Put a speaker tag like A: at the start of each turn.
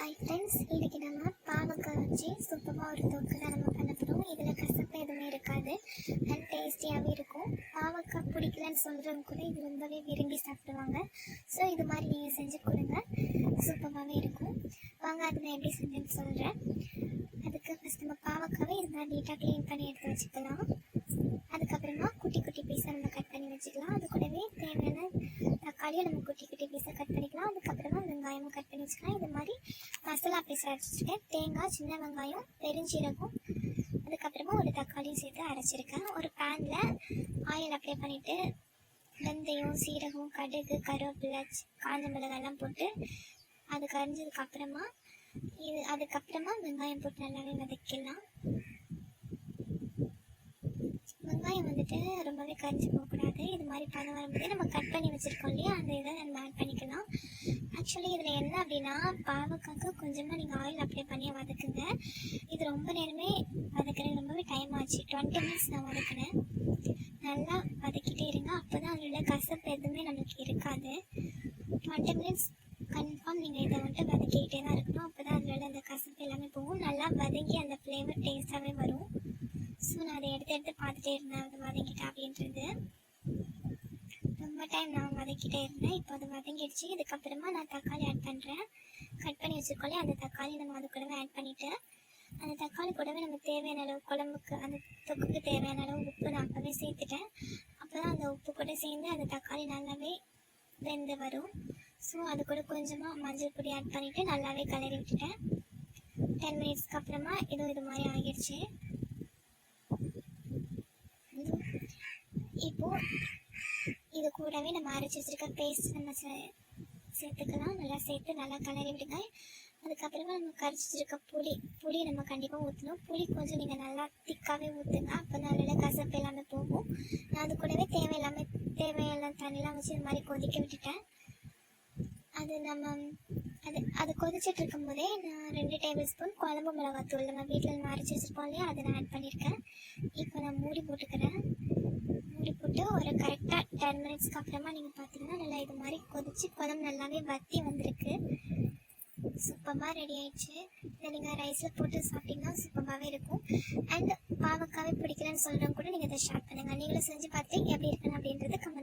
A: Hi friends, இன்றைக்கி நம்ம பாவக்காய் வச்சு சூப்பராக ஒரு தொக்கு தான் நம்ம பண்ண போகிறோம். இதில் கசப்பு எதுவுமே இருக்காது அண்ட் டேஸ்டியாகவே இருக்கும். பாவக்காய் பிடிக்கலன்னு சொல்கிறவங்க கூட இது ரொம்பவே விரும்பி சாப்பிடுவாங்க. ஸோ இது மாதிரி நீங்கள் செஞ்சு கொடுங்க, சூப்பராகவே இருக்கும். வாங்க அது நான் எப்படி செஞ்சேன்னு சொல்கிறேன். அதுக்கு ஃபஸ்ட் நம்ம பாவக்காவை இது மாதிரி நீட்டாக க்ளீன் பண்ணி எடுத்து வச்சுக்கலாம். அதுக்கப்புறமா குட்டி குட்டி பீஸாக நம்ம கட் பண்ணி வச்சுக்கலாம். அது கூடவே தேவையான தக்காளியை நம்ம குட்டி குட்டி பீஸாக கட் பண்ணிக்கலாம். அதுக்கப்புறமா வெங்காயமும் கட் பண்ணி வச்சுக்கலாம். இது மாதிரி மசாலா பீஸ் அரைச்சிருக்கேன். தேங்காய், சின்ன வெங்காயம், பெருஞ்சீரகம், அதுக்கப்புறமா ஒரு தக்காளியும் சேர்த்து அரைச்சிருக்கேன். ஒரு பேனில் ஆயில் அப்ளை பண்ணிவிட்டு வெந்தயம், சீரகம், கடுகு, கருவேப்பிலை, காஞ்ச மிளகாயெல்லாம் போட்டு அது கரைஞ்சதுக்கப்புறமா அதுக்கப்புறமா வெங்காயம் போட்டு நல்லாவே வதக்கிடலாம். வெங்காயம் வந்துட்டு ரொம்பவே கரைஞ்சி போகக்கூடாது. இது மாதிரி பதம் வரும்போது நம்ம கட் பண்ணி வச்சுருக்கோம் இல்லையா, அந்த இதை நம்ம ஆட் பண்ணிக்கலாம். ஆக்சுவலி இதில் என்ன அப்படின்னா, பாவக்காய்க்கு கொஞ்சமாக நீங்கள் ஆயில் அப்ளை பண்ணி வதக்குங்க. இது ரொம்ப நேரமே வதக்குறேன், ரொம்பவே டைம் ஆச்சு. 20 மினிட்ஸ் நான் வதக்குனேன். நல்லா வதக்கிட்டே இருங்க, அப்போ தான் அதில் உள்ள கசப்பு எதுவுமே நம்மளுக்கு இருக்காது. 20 மினிட்ஸ் கன்ஃபார்ம் நீங்கள் இதை வந்துட்டு வதக்கிக்கிட்டே தான் இருக்கணும். அப்போ தான் அதில் உள்ள அந்த கசப்பு எல்லாமே போகும். நல்லா வதங்கி அந்த ஃப்ளேவர் டேஸ்ட்டாகவே வரும். ஸோ நான் அதை எடுத்து பார்த்துட்டே இருந்தேன், அது வதங்கிட்டா அப்படின்றது. ரொம்ப டைம் நான் வதக்கிட்டே இருந்தேன். இப்போ அது வதங்கிடுச்சு. இதுக்கப்புறமா நான் தக்காளி ஆட் பண்ணுறேன். கட் பண்ணி வச்சுருக்கோம்லே, அந்த தக்காளி நம்ம அது கூடவே ஆட் பண்ணிவிட்டு, அந்த தக்காளி கூடவே நம்ம தேவையான அளவு குழம்புக்கு அந்த தொக்குக்கு தேவையான அளவு உப்பு நான் அப்போவே சேர்த்துட்டேன். அப்போ தான் அந்த உப்பு கூட சேர்ந்து அந்த தக்காளி நல்லாவே வெந்து வரும். ஸோ அது கூட கொஞ்சமாக மஞ்சள் பொடி ஆட் பண்ணிவிட்டு நல்லாவே கிளறி விட்டுட்டேன். 10 மினிட்ஸ்க்கு அப்புறமா இது மாதிரி ஆகிடுச்சு. இப்போது இது கூடவே நம்ம அரைச்சி வச்சுருக்க பேஸ்ட் நம்ம சேர்த்துக்கலாம். நல்லா சேர்த்து நல்லா கிளறி விடுங்க. அதுக்கப்புறமா நம்ம கரைச்சி வச்சுருக்க புளி நம்ம கண்டிப்பாக ஊற்றணும். புளி கொஞ்சம் நீங்கள் நல்லா திக்காகவே ஊற்றுங்க, அப்போ தான் அதில் கசப்பு எல்லாமே போகும். நான் அது கூடவே தேவையான தண்ணிலாம் வச்சு இது மாதிரி கொதிக்க விட்டுட்டேன். அது கொதிச்சுட்டு இருக்கும்போதே நான் 2 டேபிள் ஸ்பூன் குழம்பு மிளகாத்தூள் நம்ம வீட்டில் நம்ம அரைச்சி வச்சுருப்போம் இல்லையா, அதை நான் ஆட் பண்ணியிருக்கேன். இப்போ நான் மூடி போட்டுக்கிறேன். மூடி போட்டு ஒரு கரெக்டாக 10 மினிட்ஸ்க்கு அப்புறமா நீங்கள் பார்த்தீங்கன்னா நல்லா இது மாதிரி கொதிச்சு குழம்பு நல்லாவே வற்றி வந்திருக்கு. சூப்பராக ரெடி ஆயிடுச்சு. இதை நீங்கள் ரைஸில் போட்டு சாப்பிட்டீங்கன்னா சூப்பராகவே இருக்கும். அண்ட் பாவக்காவே பிடிக்கலன்னு சொல்கிறவங்க கூட நீங்கள் இதை ஷேர் பண்ணுங்கள். நீங்களும் செஞ்சு பார்த்து எப்படி இருக்குன்னு அப்படின்றது கமெண்ட்